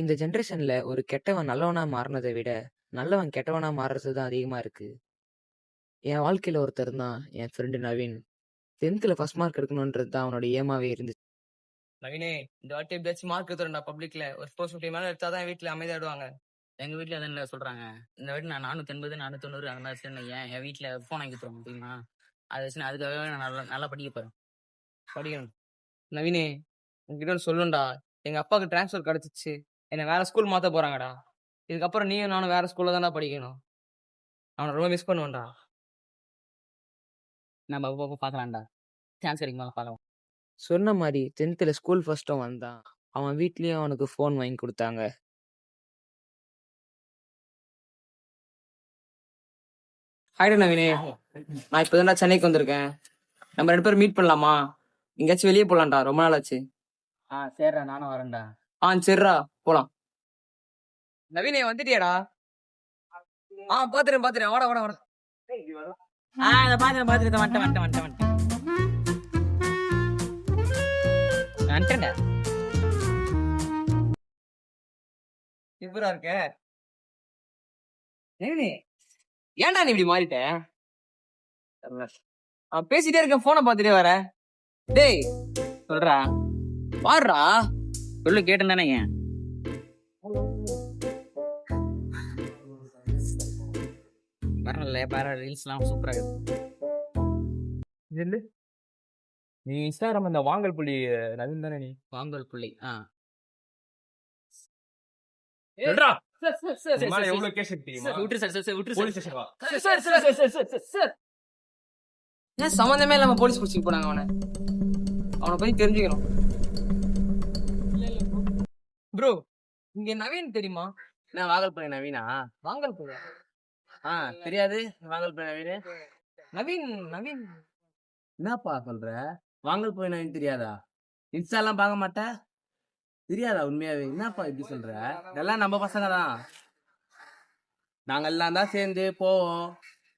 இந்த ஜெனரேஷன்ல ஒரு கெட்டவன் நல்லவனா மாறுனத விட, நல்லவன் கெட்டவனா மாறுறது தான் அதிகமா இருக்கு. என் வாழ்க்கையில ஒருத்தர் இருந்தான், என் ஃப்ரெண்ட் நவீன். 10த்ல ஃபர்ஸ்ட் மார்க் எடுக்கணும்ன்றது தான் அவனோட ஏமாவே இருந்துச்சு. நவீனே, இந்த வாட்டி எப்படியாச்சும் மார்க் எடுத்துறேன்டா பப்ளிக்ல. ஒரு 450 மேல எடுத்தாதான் வீட்டுல அமைதியாடுவாங்க. எங்க வீட்ல அதான் சொல்றாங்க. இந்த வாட்டி நான் 480, 490 அந்த மாதிரி சொன்னேன். என் வீட்ல போன் வாங்கி தருவாங்க தெரியுமா? அதை வச்சு நான் அதுக்காகவே நான் நல்லா நல்லா படிக்க போறேன். படிக்கணும். நவீனே, உங்ககிட்ட ஒண்ணு சொல்லணும்டா. எங்க அப்பாவுக்கு டிரான்ஸ்ஃபர் கிடைச்சிச்சு. என்னை வேற ஸ்கூல் மாத்த போறாங்கடா. இதுக்கப்புறம் நீயும் நானும் வேற ஸ்கூல்ல தான்டா படிக்கணும். அவனை ரொம்ப மிஸ் பண்ணுவேன்டா. நம்ம அப்பப்போ பார்க்கலாம்டா. சான்ஸ் கிடைக்குமா பார்க்கலாம். சொன்ன மாரி 10த்ல ஸ்கூல் ஃபர்ஸ்ட்டும் வந்தான். அவன் வீட்லயும் அவனுக்கு ஃபோன் வாங்கி குடுத்தாங்க. ஹாய்டா நவீனே, நான் இப்பதான்டா சென்னைக்கு வந்திருக்கேன். நம்ம 2 பேரும் மீட் பண்ணலாமா? எங்கேயாச்சும் வெளியே போலாம்டா, ரொம்ப நாள் ஆச்சு. சரிடா, நானும் வரேன்டா. சரிடா, போலாம். நவீனே வந்துட்டியாடா? பாத்துறேன். வாடா. இதை பாத்துறேன். வந்துட்டேன்டா. எப்படா இருக்க? நவீனே, ஏன்டா நீ இப்படி மாறிட்ட? பேசிட்டே இருக்கேன், போனை பாத்துட்டே வர. டேய் சொல்றா. பாடுறா. சொல்லு, கேட்டேன் தானே. ஏன் வரல பாரு, ரீல்ஸ்லாம் சூப்பரா இருக்கு. நீ இன்ஸ்டாகிராம் அந்த வாங்கல் புள்ளி நவீன் தானே? நீ வாங்கல் புள்ளி. எவ்வளவு கேஸ் தெரியுமா? விட்டுரு சார், விட்டுரு போலீஸ் ஸ்டேஷன் வா. ஏன் சம்பந்தமே இல்லாம போலீஸ் பிடிச்சிட்டு போனாங்க அவனை பத்தி தெரிஞ்சுக்கணும். ப்ரோ, இங்க நவீன் தெரியுமா? என்ன வாங்கல் புள்ளி நவீனா? வாங்கல் போல. தெரியாது. வாங்கல் புள்ளி நவீனு. நவீன் என்னப்பா சொல்ற? வாங்கல் புள்ளி நவீன் தெரியாதா? இன்ஸ்டாலாம் பார்க்க மாட்டா? தெரியாதா உண்மையாவே? என்னப்பா இப்படி சொல்ற? இதெல்லாம் நம்ம பசங்க தான். நாங்க எல்லாம் தான் சேர்ந்து போவோம்,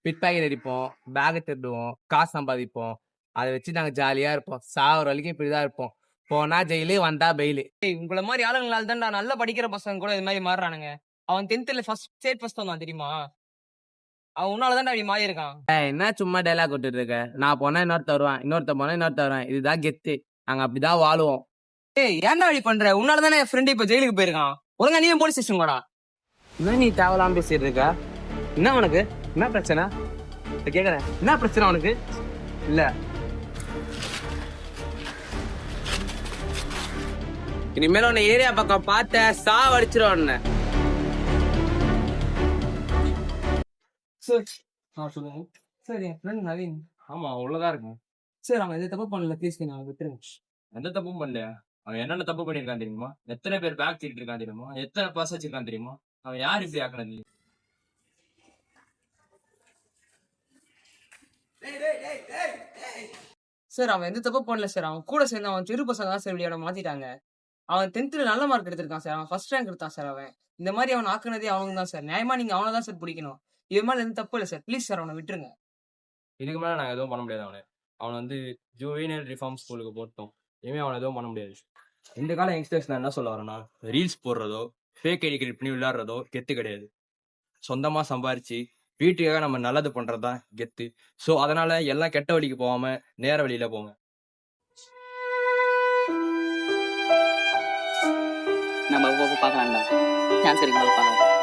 பிட் பாக்கெட் அடிப்போம், பேக் திருடுவோம், காசு சம்பாதிப்போம். அதை வச்சு நாங்க ஜாலியா இருப்போம். சாவர வரைக்கும் இப்படிதான் இருப்போம். போனா ஜெயிலு, வந்தா பெயிலு. உங்களை மாதிரி ஆளுங்களால தான்டா நல்லா படிக்கிற பசங்க கூட இது மாதிரி மாறுறானுங்க. அவன் 10th ஸ்டேட் ஃபர்ஸ்ட் வந்தான் தெரியுமா? அவன் உன்னாலதான் அப்படி மாறி இருக்கான். என்ன சும்மா டைலாக் விட்டுட்டு இருக்க? நான் போனா இன்னொருத்த வருவான், இன்னொருத்த போனா இன்னொருத்த வருவான். இதுதான் கெத்து. நாங்க அப்படிதான் வாழுவோம். ஏன்டா அப்படி பண்ற? உன்னாலதானே என் ஃப்ரெண்ட் இப்ப ஜெயிலுக்கு போயிருக்கான். ஒழுங்கா நீயும் போலீஸ் ஸ்டேஷன் போடா. என்ன நீ தேவலாம் பேசிட்டு இருக்க? என்ன உனக்கு என்ன பிரச்சனை? கேக்குறேன், என்ன பிரச்சனை உனக்கு? இல்ல இனிமேல் உன்னை ஏரியா பக்கம் பார்த்த சாவடிச்சிரும். சொல்லுங்க சார். என் ஃப்ரெண்ட் நவீன். ஆமா, உள்ளதா இருக்கும். சார், அவன் எது தப்பு பண்ணல, ப்ளீஸ் நான் விட்டுருங்க. எந்த தப்பும் பண்ணலையா? அவன் என்னென்ன தப்பு பண்ணிருக்கான் தெரியுமா? எத்தனை பேர் பேக் தீட்டு இருக்கான் தெரியுமா? எத்தனை பர்ஸ் வச்சிருக்கான் தெரியுமா? அவன் யார் இப்படி ஆக்கினது? சார், அவன் எந்த தப்பு பண்ணல சார். அவன் கூட சேர்ந்து அவன் சிறு பசங்க தான் சார் விளையாட மாத்திட்டாங்க. அவன் 10th நல்ல மார்க் எடுத்திருக்கான் சார். அவன் ஃபர்ஸ்ட் ரேங்க் எடுத்தான் சார். அவன் இந்த மாதிரி அவன் ஆக்குனதே அவனுக்கு தான் சார். நியாயமா நீங்க அவனை தான் சார் பிடிக்கணும். இது மேல எந்த தப்பு இல்லை சார். ப்ளீஸ் சார், அவனை விட்டுருங்க. இதுக்கு மேல நாங்க எதுவும் பண்ண முடியாது. அவனை வந்து ஜுவீனியல் ரிஃபார்ம் ஸ்கூலுக்கு போட்டோம். இனிமே அவனை எதுவும் பண்ண முடியாது. இந்த கால யங்ஸ்டர்ஸ் நான் என்ன சொல்ல வரேன்னா, ரீல்ஸ் போடுறதோ ஃபேக் ஐடி கிரியேட் பண்ணி விளையாடுறதோ கெத்து கிடையாது. சொந்தமா சம்பாரிச்சு வீட்டுக்காக நம்ம நல்லது பண்றதுதான் கெத்து. ஸோ அதனால எல்லாம் கெட்ட வழிக்கு போகாம நேர வழியில போங்க. நம்ம பார்க்கலாம்டா. சான்ஸ் கிடைக்கும், பார்க்கலாம்.